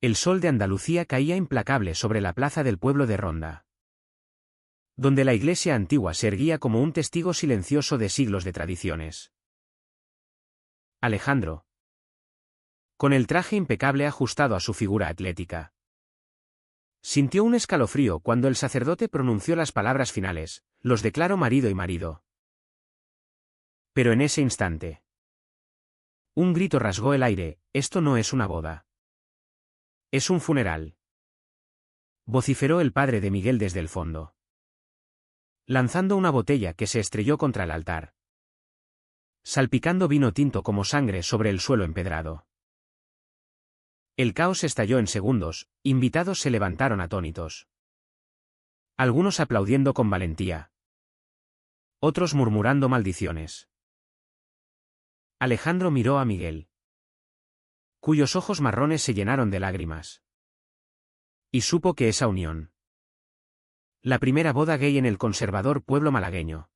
El sol de Andalucía caía implacable sobre la plaza del pueblo de Ronda, donde la iglesia antigua se erguía como un testigo silencioso de siglos de tradiciones. Alejandro, con el traje impecable ajustado a su figura atlética, sintió un escalofrío cuando el sacerdote pronunció las palabras finales: los declaro marido y marido. Pero en ese instante, un grito rasgó el aire: esto no es una boda. Es un funeral. Vociferó el padre de Miguel desde el fondo, lanzando una botella que se estrelló contra el altar, salpicando vino tinto como sangre sobre el suelo empedrado. El caos estalló en segundos, invitados se levantaron atónitos, algunos aplaudiendo con valentía, otros murmurando maldiciones. Alejandro miró a Miguel, cuyos ojos marrones se llenaron de lágrimas, y supo que esa unión, la primera boda gay en el conservador pueblo malagueño,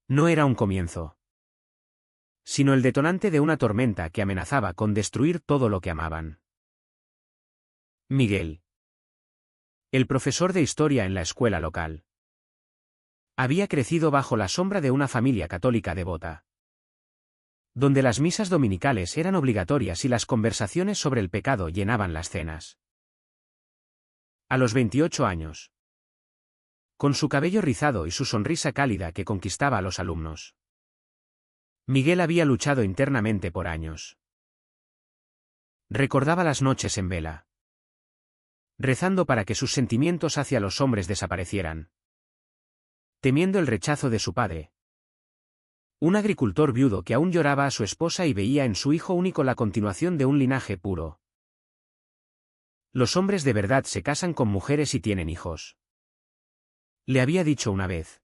no era un comienzo, sino el detonante de una tormenta que amenazaba con destruir todo lo que amaban. Miguel, el profesor de historia en la escuela local, había crecido bajo la sombra de una familia católica devota, donde las misas dominicales eran obligatorias y las conversaciones sobre el pecado llenaban las cenas. A los 28 años, con su cabello rizado y su sonrisa cálida que conquistaba a los alumnos, Miguel había luchado internamente por años. Recordaba las noches en vela, rezando para que sus sentimientos hacia los hombres desaparecieran, temiendo el rechazo de su padre, un agricultor viudo que aún lloraba a su esposa y veía en su hijo único la continuación de un linaje puro. Los hombres de verdad se casan con mujeres y tienen hijos, le había dicho una vez,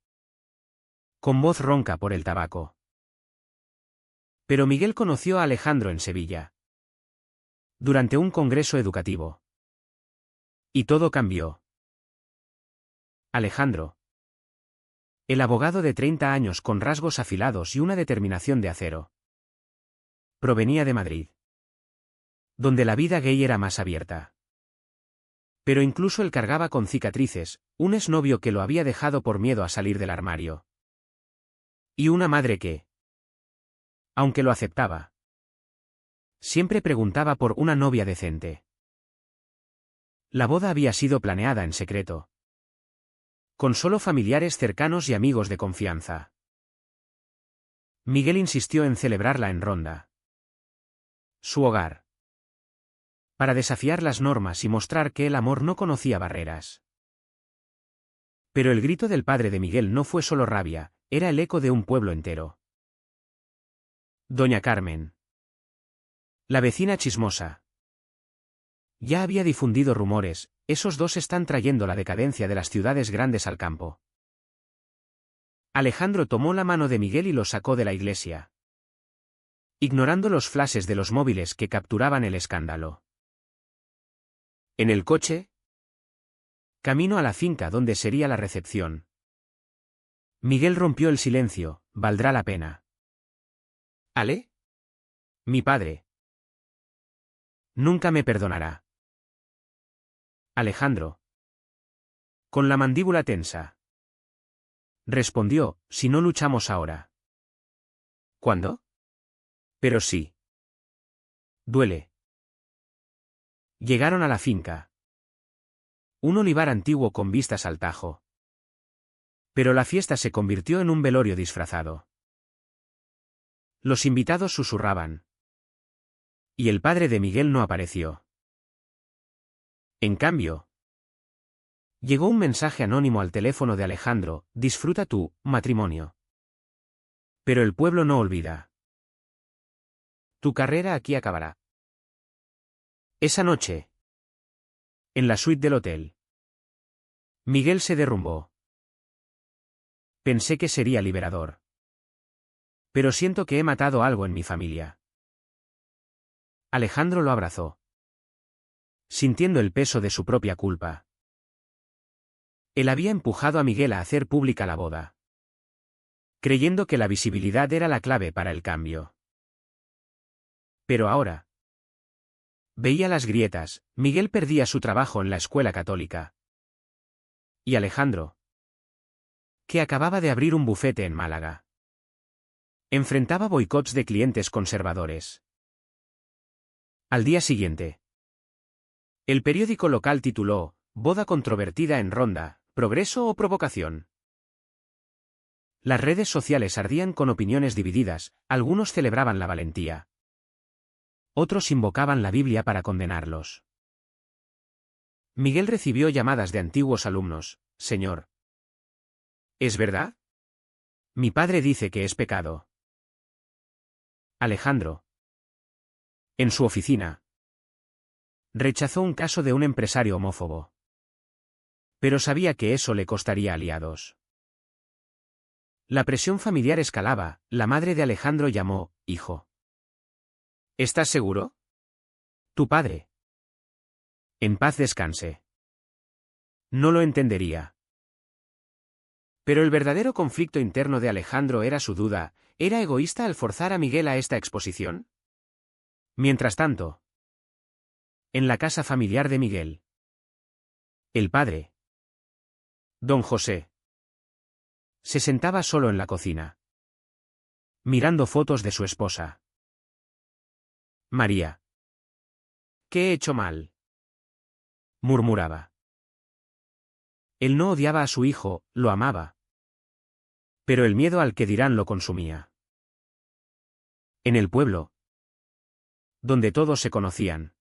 con voz ronca por el tabaco. Pero Miguel conoció a Alejandro en Sevilla, durante un congreso educativo, y todo cambió. Alejandro, el abogado de 30 años con rasgos afilados y una determinación de acero, provenía de Madrid, donde la vida gay era más abierta. Pero incluso él cargaba con cicatrices, un exnovio que lo había dejado por miedo a salir del armario, y una madre que, aunque lo aceptaba, siempre preguntaba por una novia decente. La boda había sido planeada en secreto, con solo familiares cercanos y amigos de confianza. Miguel insistió en celebrarla en Ronda, su hogar, para desafiar las normas y mostrar que el amor no conocía barreras. Pero el grito del padre de Miguel no fue solo rabia, era el eco de un pueblo entero. Doña Carmen, la vecina chismosa, ya había difundido rumores: esos dos están trayendo la decadencia de las ciudades grandes al campo. Alejandro tomó la mano de Miguel y lo sacó de la iglesia, ignorando los flashes de los móviles que capturaban el escándalo. En el coche, camino a la finca donde sería la recepción, Miguel rompió el silencio: valdrá la pena. ¿Ale? Mi padre nunca me perdonará. Alejandro, con la mandíbula tensa, respondió: si no luchamos ahora. ¿Cuándo? Pero sí. Duele. Llegaron a la finca, un olivar antiguo con vistas al Tajo. Pero la fiesta se convirtió en un velorio disfrazado. Los invitados susurraban, y el padre de Miguel no apareció. En cambio, llegó un mensaje anónimo al teléfono de Alejandro: disfruta tu matrimonio. Pero el pueblo no olvida. Tu carrera aquí acabará. Esa noche, en la suite del hotel, Miguel se derrumbó. Pensé que sería liberador, pero siento que he matado algo en mi familia. Alejandro lo abrazó, sintiendo el peso de su propia culpa. Él había empujado a Miguel a hacer pública la boda, creyendo que la visibilidad era la clave para el cambio. Pero ahora, Veía las grietas, Miguel perdía su trabajo en la escuela católica. Y Alejandro, que acababa de abrir un bufete en Málaga, enfrentaba boicots de clientes conservadores. Al día siguiente, el periódico local tituló, Boda controvertida en Ronda, ¿progreso o provocación? Las redes sociales ardían con opiniones divididas, algunos celebraban la valentía. Otros invocaban la Biblia para condenarlos. Miguel recibió llamadas de antiguos alumnos, señor. ¿Es verdad? Mi padre dice que es pecado. Alejandro. En su oficina. Rechazó un caso de un empresario homófobo. Pero sabía que eso le costaría aliados. La presión familiar escalaba, la madre de Alejandro llamó, hijo. ¿Estás seguro? Tu padre. En paz descanse. No lo entendería. Pero el verdadero conflicto interno de Alejandro era su duda, ¿era egoísta al forzar a Miguel a esta exposición? Mientras tanto, en la casa familiar de Miguel, el padre, don José, se sentaba solo en la cocina, mirando fotos de su esposa. María. ¿Qué he hecho mal? Murmuraba. Él no odiaba a su hijo, lo amaba. Pero el miedo al que dirán lo consumía. En el pueblo, donde todos se conocían,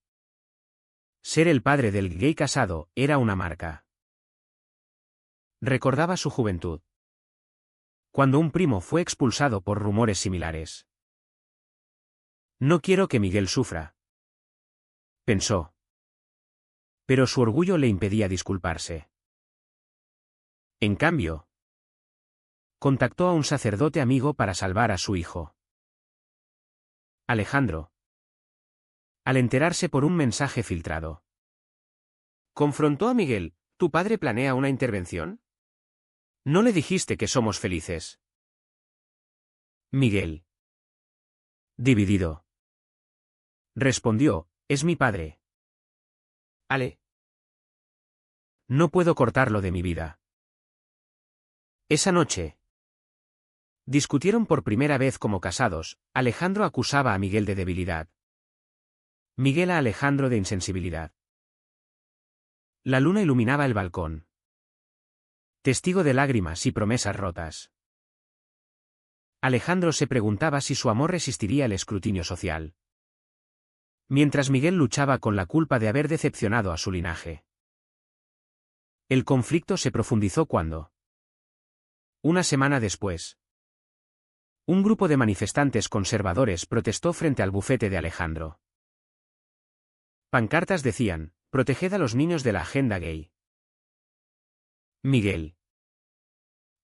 ser el padre del gay casado era una marca. Recordaba su juventud, cuando un primo fue expulsado por rumores similares. No quiero que Miguel sufra, pensó. Pero su orgullo le impedía disculparse. En cambio, contactó a un sacerdote amigo para salvar a su hijo. Alejandro. Al enterarse por un mensaje filtrado, confrontó a Miguel, ¿tu padre planea una intervención? ¿No le dijiste que somos felices? Miguel. Dividido. Respondió, es mi padre. Ale. No puedo cortarlo de mi vida. Esa noche, discutieron por primera vez como casados, Alejandro acusaba a Miguel de debilidad. Miguel a Alejandro de insensibilidad. La luna iluminaba el balcón, testigo de lágrimas y promesas rotas. Alejandro se preguntaba si su amor resistiría el escrutinio social. Mientras Miguel luchaba con la culpa de haber decepcionado a su linaje. El conflicto se profundizó cuando, una semana después, un grupo de manifestantes conservadores protestó frente al bufete de Alejandro. Pancartas decían, proteged a los niños de la agenda gay. Miguel,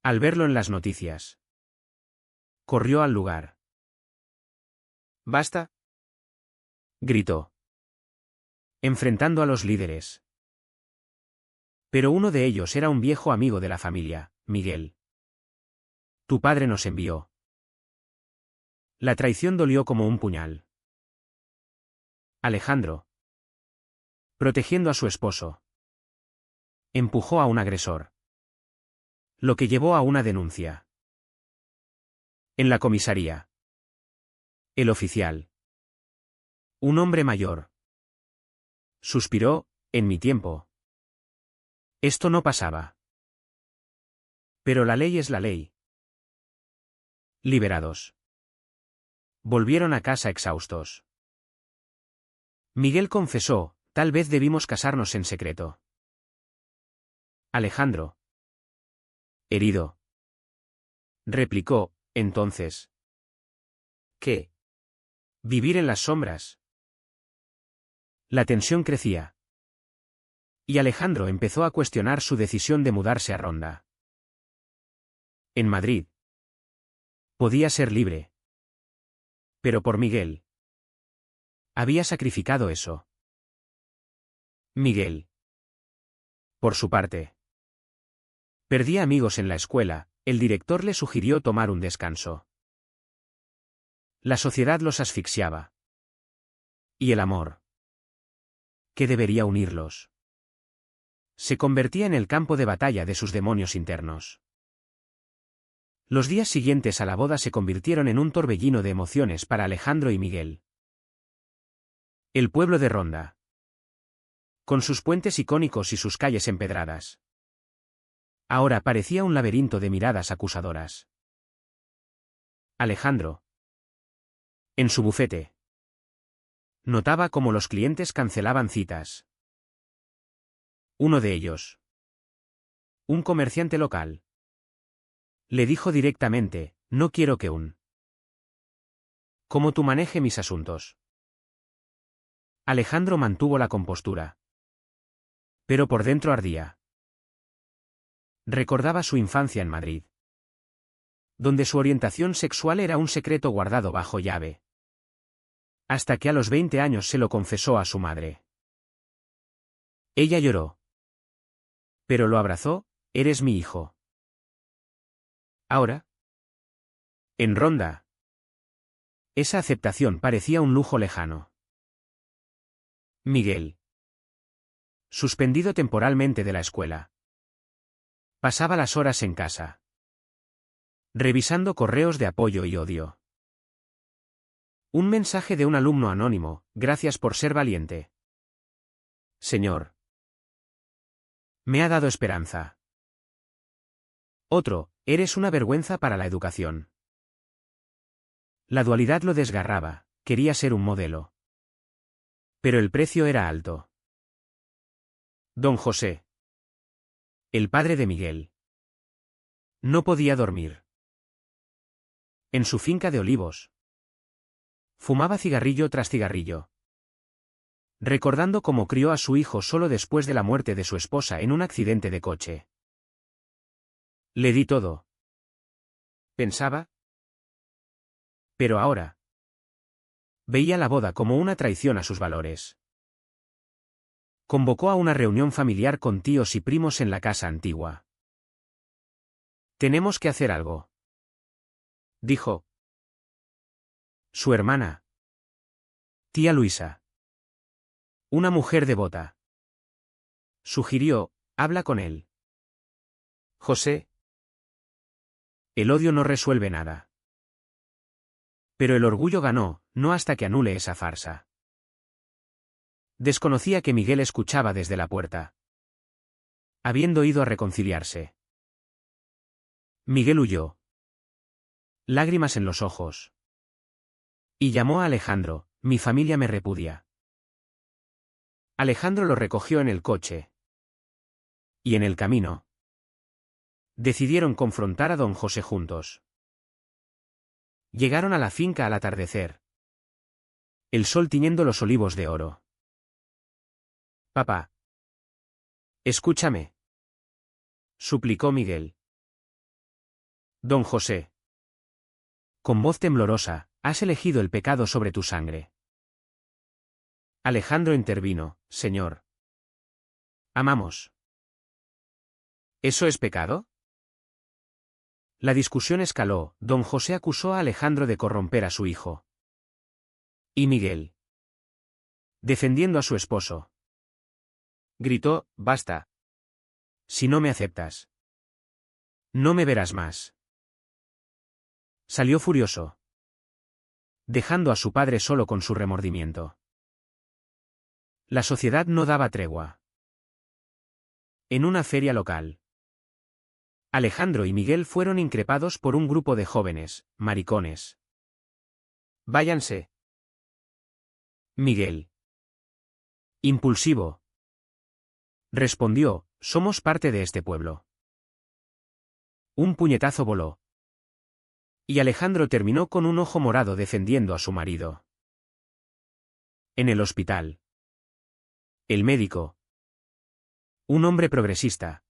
al verlo en las noticias, corrió al lugar. «¡Basta!», gritó, enfrentando a los líderes. Pero uno de ellos era un viejo amigo de la familia, Miguel. Tu padre nos envió. La traición dolió como un puñal. Alejandro, protegiendo a su esposo, empujó a un agresor, lo que llevó a una denuncia. En la comisaría, el oficial, un hombre mayor, suspiró, en mi tiempo. Esto no pasaba. Pero la ley es la ley. Liberados. Volvieron a casa exhaustos. Miguel confesó, tal vez debimos casarnos en secreto. Alejandro, herido, replicó, entonces. ¿Qué? ¿Vivir en las sombras? La tensión crecía. Y Alejandro empezó a cuestionar su decisión de mudarse a Ronda. En Madrid. Podía ser libre. Pero por Miguel. Había sacrificado eso. Miguel. Por su parte. Perdía amigos en la escuela, el director le sugirió tomar un descanso. La sociedad los asfixiaba. Y el amor. que debería unirlos. Se convertía en el campo de batalla de sus demonios internos. Los días siguientes a la boda se convirtieron en un torbellino de emociones para Alejandro y Miguel. El pueblo de Ronda. Con sus puentes icónicos y sus calles empedradas. Ahora parecía un laberinto de miradas acusadoras. Alejandro. En su bufete. Notaba cómo los clientes cancelaban citas. Uno de ellos. Un comerciante local. Le dijo directamente, no quiero que ¿Cómo tú maneje mis asuntos? Alejandro mantuvo la compostura. Pero por dentro ardía. Recordaba su infancia en Madrid, donde su orientación sexual era un secreto guardado bajo llave. Hasta que a los 20 años se lo confesó a su madre. Ella lloró. Pero lo abrazó, eres mi hijo. Ahora. En Ronda. Esa aceptación parecía un lujo lejano. Miguel. Suspendido temporalmente de la escuela. Pasaba las horas en casa. Revisando correos de apoyo y odio. Un mensaje de un alumno anónimo, gracias por ser valiente. Señor. Me ha dado esperanza. Otro, eres una vergüenza para la educación. La dualidad lo desgarraba, quería ser un modelo. Pero el precio era alto. Don José. El padre de Miguel. No podía dormir. En su finca de olivos. Fumaba cigarrillo tras cigarrillo. Recordando cómo crió a su hijo solo después de la muerte de su esposa en un accidente de coche. Le di todo. Pensaba. Pero ahora. Veía la boda como una traición a sus valores. Convocó a una reunión familiar con tíos y primos en la casa antigua. Tenemos que hacer algo. Dijo. Su hermana. Tía Luisa. Una mujer devota. Sugirió, habla con él. José. El odio no resuelve nada. Pero el orgullo ganó, no hasta que anule esa farsa. Desconocía que Miguel escuchaba desde la puerta. Habiendo ido a reconciliarse. Miguel huyó. Lágrimas en los ojos. Y llamó a Alejandro, mi familia me repudia. Alejandro lo recogió en el coche. Y en el camino. Decidieron confrontar a don José juntos. Llegaron a la finca al atardecer. El sol tiñendo los olivos de oro. Papá. Escúchame. Suplicó Miguel. Don José. Con voz temblorosa, has elegido el pecado sobre tu sangre. Alejandro intervino, señor. Amamos. ¿Eso es pecado? La discusión escaló, don José acusó a Alejandro de corromper a su hijo. Y Miguel. Defendiendo a su esposo. Gritó, basta. Si no me aceptas. No me verás más. Salió furioso. Dejando a su padre solo con su remordimiento. La sociedad no daba tregua. En una feria local. Alejandro y Miguel fueron increpados por un grupo de jóvenes, maricones. Váyanse. Miguel. Impulsivo. Respondió, somos parte de este pueblo. Un puñetazo voló. Y Alejandro terminó con un ojo morado defendiendo a su marido. En el hospital. El médico. Un hombre progresista.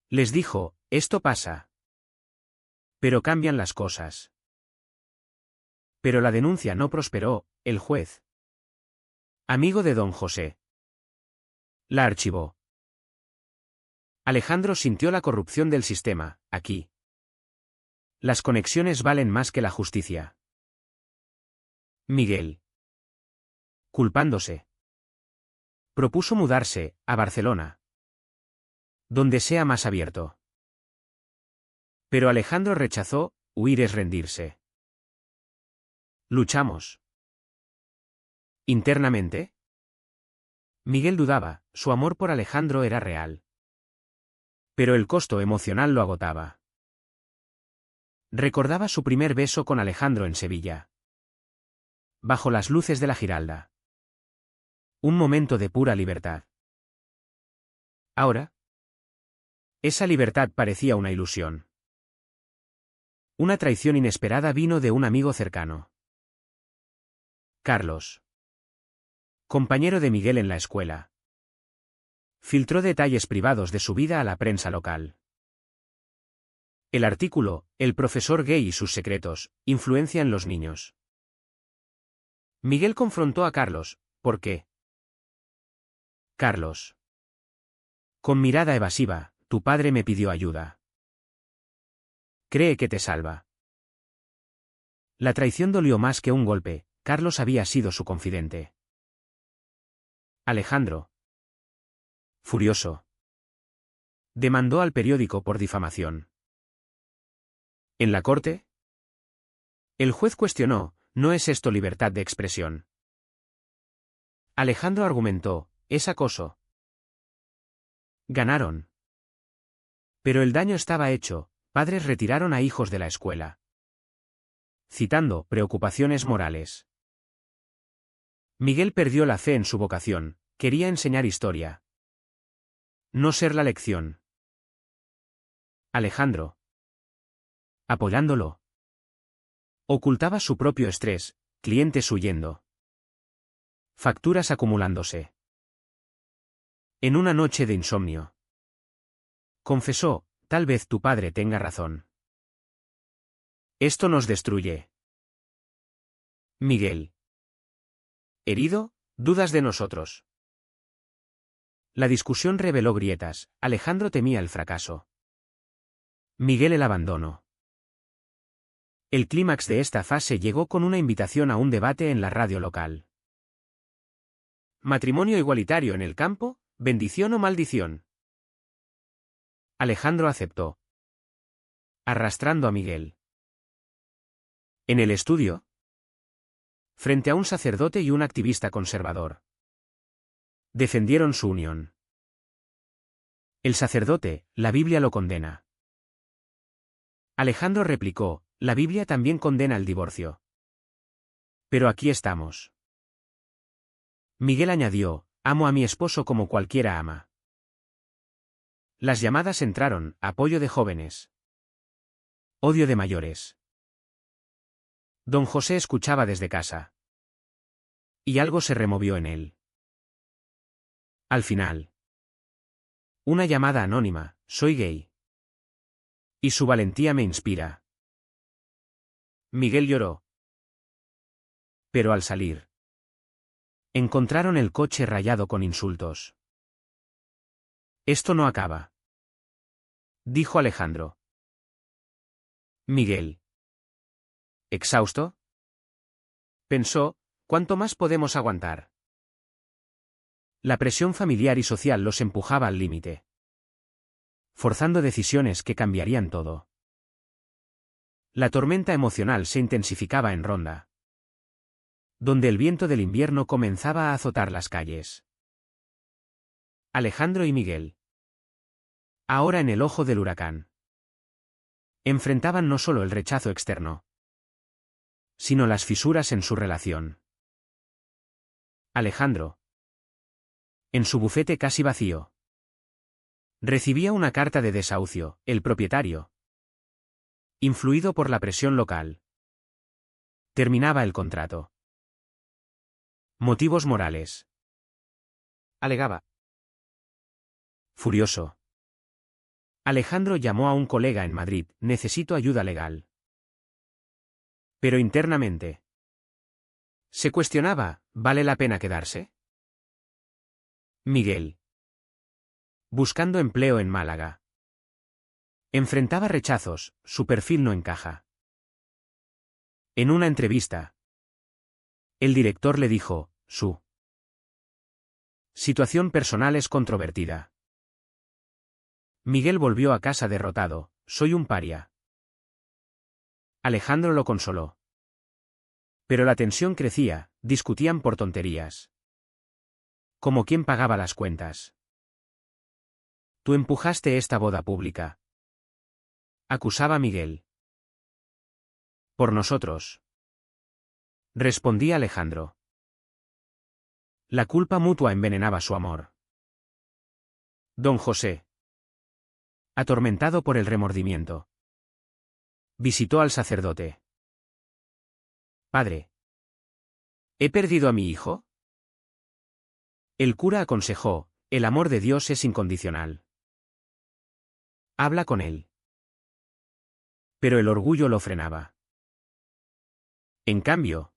Les dijo, esto pasa. Pero cambian las cosas. Pero la denuncia no prosperó, el juez. Amigo de don José. La archivó. Alejandro sintió la corrupción del sistema, aquí. Las conexiones valen más que la justicia. Miguel. Culpándose. Propuso mudarse a Barcelona, donde sea más abierto. Pero Alejandro rechazó, huir es rendirse. Luchamos. Internamente. Miguel dudaba, su amor por Alejandro era real. Pero el costo emocional lo agotaba. Recordaba su primer beso con Alejandro en Sevilla. Bajo las luces de la Giralda. Un momento de pura libertad. Ahora, esa libertad parecía una ilusión. Una traición inesperada vino de un amigo cercano. Carlos. Compañero de Miguel en la escuela. Filtró detalles privados de su vida a la prensa local. El artículo, El profesor gay y sus secretos, influencia en los niños. Miguel confrontó a Carlos, ¿por qué? Carlos. Con mirada evasiva, tu padre me pidió ayuda. Cree que te salva. La traición dolió más que un golpe, Carlos había sido su confidente. Alejandro. Furioso. Demandó al periódico por difamación. ¿En la corte? El juez cuestionó, ¿no es esto libertad de expresión? Alejandro argumentó, es acoso. Ganaron. Pero el daño estaba hecho, padres retiraron a hijos de la escuela. Citando, preocupaciones morales. Miguel perdió la fe en su vocación, quería enseñar historia. No ser la lección. Alejandro. Apoyándolo. Ocultaba su propio estrés, clientes huyendo. Facturas acumulándose. En una noche de insomnio. Confesó, tal vez tu padre tenga razón. Esto nos destruye. Miguel. Herido, dudas de nosotros. La discusión reveló grietas, Alejandro temía el fracaso. Miguel el abandono. El clímax de esta fase llegó con una invitación a un debate en la radio local. ¿Matrimonio igualitario en el campo, bendición o maldición? Alejandro aceptó. Arrastrando a Miguel. En el estudio. Frente a un sacerdote y un activista conservador. Defendieron su unión. El sacerdote, la Biblia lo condena. Alejandro replicó, la Biblia también condena el divorcio. Pero aquí estamos. Miguel añadió, amo a mi esposo como cualquiera ama. Las llamadas entraron, apoyo de jóvenes. Odio de mayores. Don José escuchaba desde casa. Y algo se removió en él. Al final. Una llamada anónima, soy gay. Y su valentía me inspira. Miguel lloró. Pero al salir. Encontraron el coche rayado con insultos. Esto no acaba. Dijo Alejandro. Miguel. ¿Exhausto? Pensó, ¿cuánto más podemos aguantar? La presión familiar y social los empujaba al límite. Forzando decisiones que cambiarían todo. La tormenta emocional se intensificaba en Ronda. Donde el viento del invierno comenzaba a azotar las calles. Alejandro y Miguel. Ahora en el ojo del huracán. Enfrentaban no solo el rechazo externo, sino las fisuras en su relación. Alejandro. En su bufete casi vacío. Recibía una carta de desahucio, el propietario. Influido por la presión local. Terminaba el contrato. Motivos morales. Alegaba. Furioso. Alejandro llamó a un colega en Madrid, necesito ayuda legal. Pero internamente. Se cuestionaba, ¿vale la pena quedarse? Miguel. Buscando empleo en Málaga. Enfrentaba rechazos, su perfil no encaja. En una entrevista. El director le dijo, Situación personal es controvertida. Miguel volvió a casa derrotado. Soy un paria. Alejandro lo consoló. Pero la tensión crecía, discutían por tonterías. Como quién pagaba las cuentas. Tú empujaste esta boda pública. Acusaba Miguel. Por nosotros. Respondía Alejandro. La culpa mutua envenenaba su amor. Don José. Atormentado por el remordimiento. Visitó al sacerdote. Padre. ¿He perdido a mi hijo? El cura aconsejó, el amor de Dios es incondicional. Habla con él. Pero el orgullo lo frenaba. En cambio,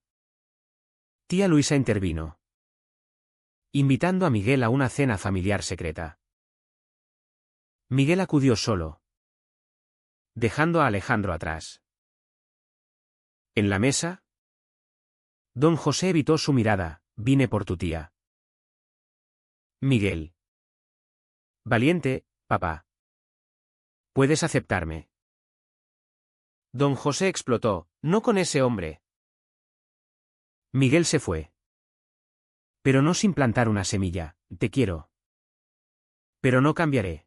tía Luisa intervino, invitando a Miguel a una cena familiar secreta. Miguel acudió solo, dejando a Alejandro atrás. En la mesa, don José evitó su mirada. Vine por tu tía. Miguel. Valiente, papá. Puedes aceptarme. Don José explotó. No con ese hombre. Miguel se fue. Pero no sin plantar una semilla. Te quiero. Pero no cambiaré.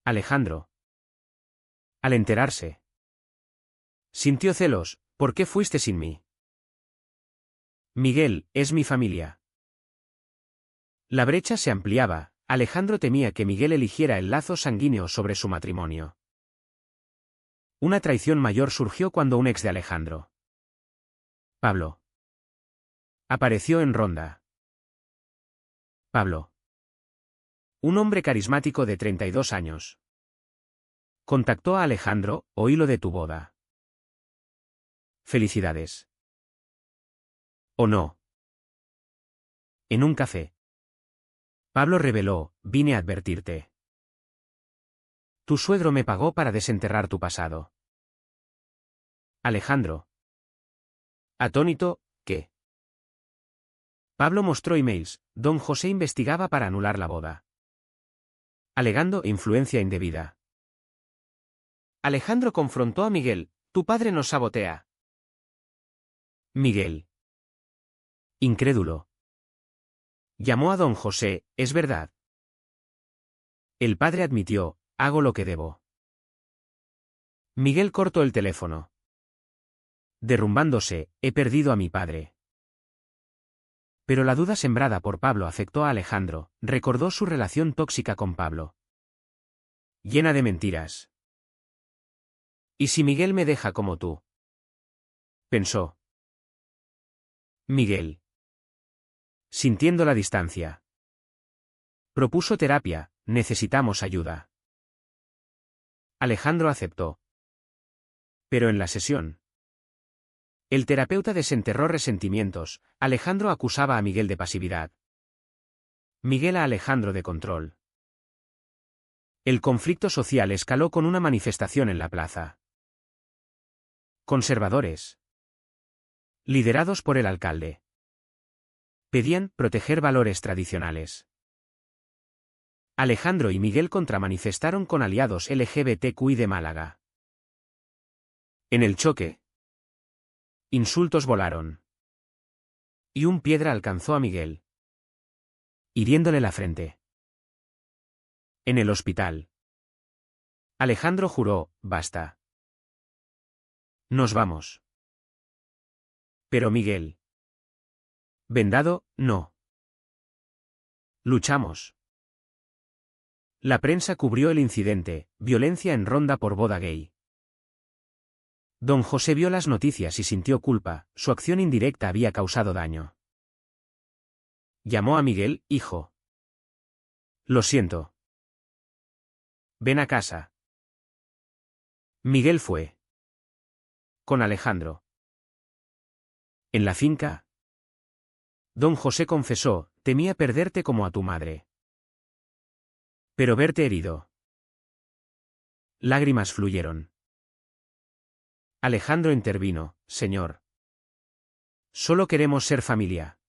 Alejandro. Al enterarse. Sintió celos. ¿Por qué fuiste sin mí? Miguel, es mi familia. La brecha se ampliaba. Alejandro temía que Miguel eligiera el lazo sanguíneo sobre su matrimonio. Una traición mayor surgió cuando un ex de Alejandro, Pablo, apareció en Ronda. Pablo. Un hombre carismático de 32 años. Contactó a Alejandro, oí lo de tu boda. Felicidades. ¿O no? En un café. Pablo reveló, vine a advertirte. Tu suegro me pagó para desenterrar tu pasado. Alejandro. Atónito, ¿qué? Pablo mostró emails. Don José investigaba para anular la boda, alegando influencia indebida. Alejandro confrontó a Miguel, tu padre nos sabotea. Miguel. Incrédulo. Llamó a don José, ¿es verdad? El padre admitió, hago lo que debo. Miguel cortó el teléfono. Derrumbándose, he perdido a mi padre. Pero la duda sembrada por Pablo afectó a Alejandro, recordó su relación tóxica con Pablo. Llena de mentiras. ¿Y si Miguel me deja como tú? Pensó. Miguel. Sintiendo la distancia. Propuso terapia, necesitamos ayuda. Alejandro aceptó. Pero en la sesión. El terapeuta desenterró resentimientos. Alejandro acusaba a Miguel de pasividad. Miguel a Alejandro de control. El conflicto social escaló con una manifestación en la plaza. Conservadores. Liderados por el alcalde. Pedían proteger valores tradicionales. Alejandro y Miguel contramanifestaron con aliados LGBTQI de Málaga. En el choque. Insultos volaron. Y un piedra alcanzó a Miguel, hiriéndole la frente. En el hospital. Alejandro juró, basta. Nos vamos. Pero Miguel. Vendado, no. Luchamos. La prensa cubrió el incidente, violencia en Ronda por boda gay. Don José vio las noticias y sintió culpa, su acción indirecta había causado daño. Llamó a Miguel, hijo. Lo siento. Ven a casa. Miguel fue. Con Alejandro. En la finca. Don José confesó, temía perderte como a tu madre. Pero verte herido. Lágrimas fluyeron. Alejandro intervino, señor. Solo queremos ser familia.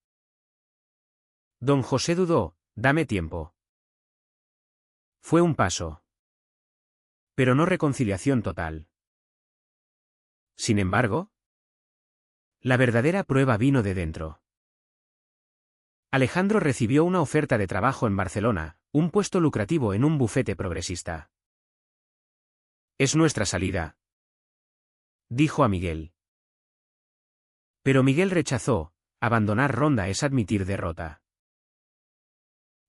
Don José dudó, dame tiempo. Fue un paso. Pero no reconciliación total. Sin embargo, la verdadera prueba vino de dentro. Alejandro recibió una oferta de trabajo en Barcelona, un puesto lucrativo en un bufete progresista. Es nuestra salida, dijo a Miguel. Pero Miguel rechazó, abandonar Ronda es admitir derrota.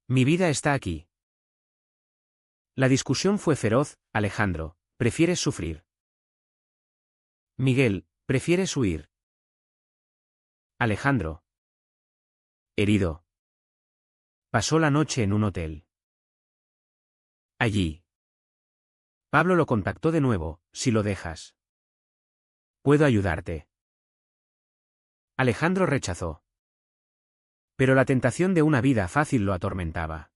Mi vida está aquí. La discusión fue feroz. Alejandro, ¿prefieres sufrir? Miguel, ¿prefieres huir? Alejandro, herido, pasó la noche en un hotel. Allí, Pablo lo contactó de nuevo. Si lo dejas, puedo ayudarte. Alejandro rechazó. Pero la tentación de una vida fácil lo atormentaba.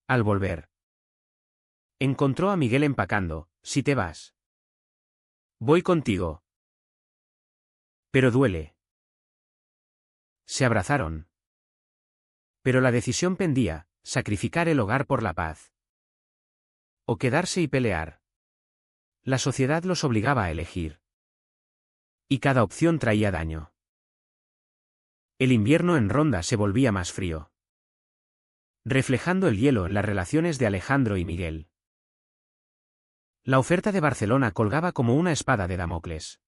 Al volver, encontró a Miguel empacando. Si te vas, voy contigo. Pero duele. Se abrazaron. Pero la decisión pendía, sacrificar el hogar por la paz. O quedarse y pelear. La sociedad los obligaba a elegir. Y cada opción traía daño. El invierno en Ronda se volvía más frío, reflejando el hielo en las relaciones de Alejandro y Miguel. La oferta de Barcelona colgaba como una espada de Damocles.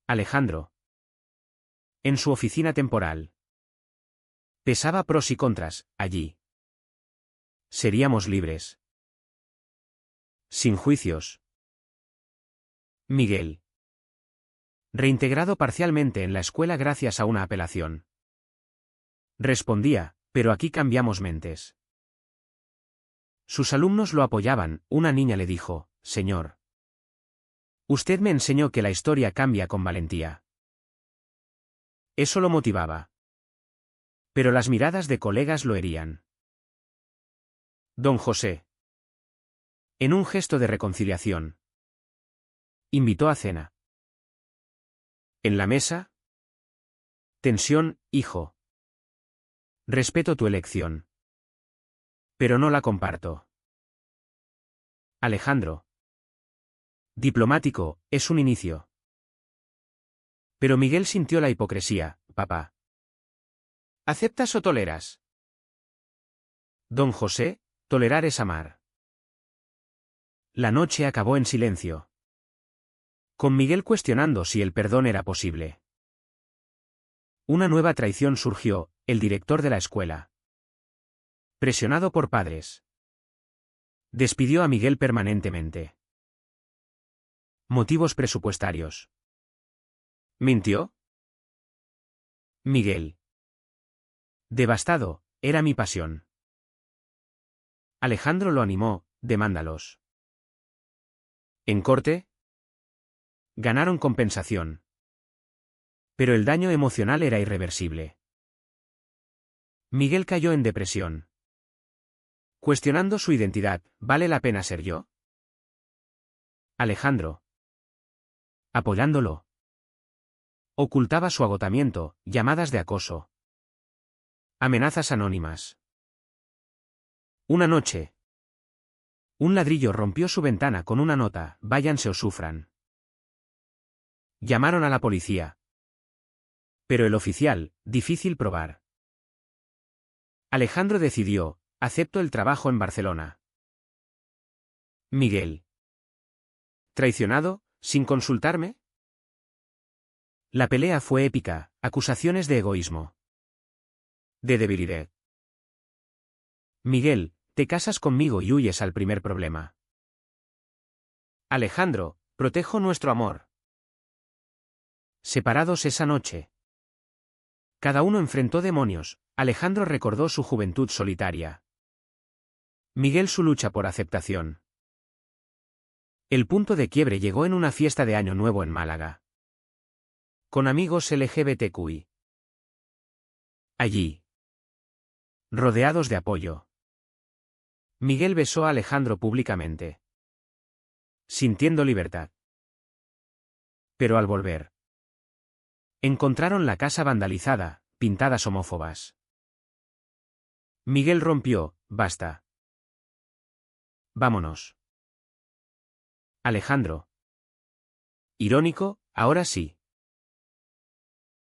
Alejandro, en su oficina temporal, pesaba pros y contras. Allí seríamos libres, sin juicios. Miguel, reintegrado parcialmente en la escuela gracias a una apelación, respondía, pero aquí cambiamos mentes. Sus alumnos lo apoyaban. Una niña le dijo, señor, usted me enseñó que la historia cambia con valentía. Eso lo motivaba. Pero las miradas de colegas lo herían. Don José, en un gesto de reconciliación, invitó a cena. En la mesa, tensión. Hijo, respeto tu elección, pero no la comparto. Alejandro, diplomático, es un inicio. Pero Miguel sintió la hipocresía. Papá, ¿aceptas o toleras? Don José, tolerar es amar. La noche acabó en silencio, con Miguel cuestionando si el perdón era posible. Una nueva traición surgió. El director de la escuela, presionado por padres, despidió a Miguel permanentemente. Motivos presupuestarios. ¿Mintió? Miguel, devastado, era mi pasión. Alejandro lo animó, demándalos. En corte, ganaron compensación. Pero el daño emocional era irreversible. Miguel cayó en depresión, cuestionando su identidad. ¿Vale la pena ser yo? Alejandro, apoyándolo, ocultaba su agotamiento. Llamadas de acoso, amenazas anónimas. Una noche, un ladrillo rompió su ventana con una nota: váyanse o sufran. Llamaron a la policía. Pero el oficial, difícil probar. Alejandro decidió, acepto el trabajo en Barcelona. Miguel, traicionado, sin consultarme. La pelea fue épica. Acusaciones de egoísmo, de debilidad. Miguel, te casas conmigo y huyes al primer problema. Alejandro, protejo nuestro amor. Separados esa noche, cada uno enfrentó demonios. Alejandro recordó su juventud solitaria. Miguel su lucha por aceptación. El punto de quiebre llegó en una fiesta de Año Nuevo en Málaga, con amigos LGBTQI. Allí, rodeados de apoyo, Miguel besó a Alejandro públicamente, sintiendo libertad. Pero al volver, encontraron la casa vandalizada, pintadas homófobas. Miguel rompió, basta. Vámonos. Alejandro. Irónico, ahora sí.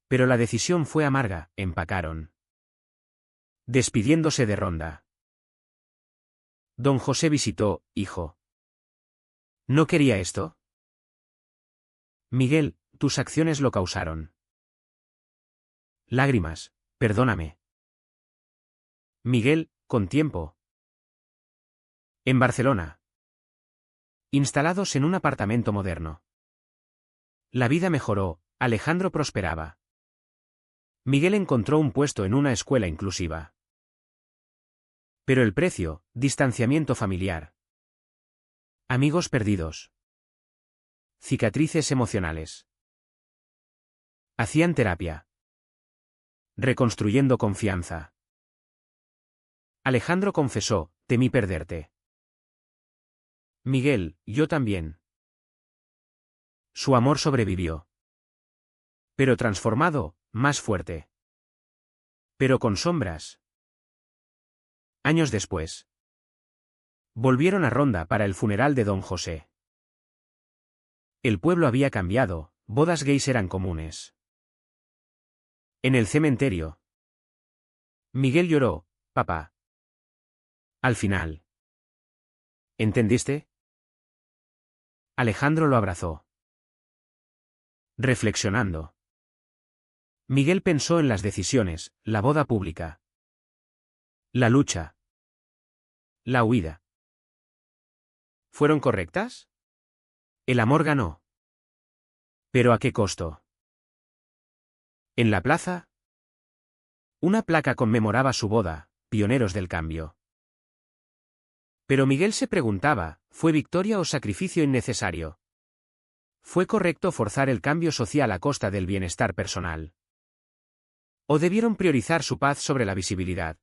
Pero la decisión fue amarga, empacaron. Despidiéndose de Ronda. Don José visitó, hijo. ¿No quería esto? Miguel, tus acciones lo causaron. Lágrimas, perdóname. Miguel, con tiempo. En Barcelona. Instalados en un apartamento moderno. La vida mejoró, Alejandro prosperaba. Miguel encontró un puesto en una escuela inclusiva. Pero el precio, distanciamiento familiar. Amigos perdidos. Cicatrices emocionales. Hacían terapia. Reconstruyendo confianza. Alejandro confesó, temí perderte. Miguel, yo también. Su amor sobrevivió. Pero transformado, más fuerte. Pero con sombras. Años después. Volvieron a Ronda para el funeral de don José. El pueblo había cambiado, bodas gays eran comunes. En el cementerio. Miguel lloró, papá. Al final. ¿Entendiste? Alejandro lo abrazó. Reflexionando. Miguel pensó en las decisiones, la boda pública. La lucha. La huida. ¿Fueron correctas? El amor ganó. ¿Pero a qué costo? En la plaza. Una placa conmemoraba su boda, pioneros del cambio. Pero Miguel se preguntaba, ¿fue victoria o sacrificio innecesario? ¿Fue correcto forzar el cambio social a costa del bienestar personal? ¿O debieron priorizar su paz sobre la visibilidad?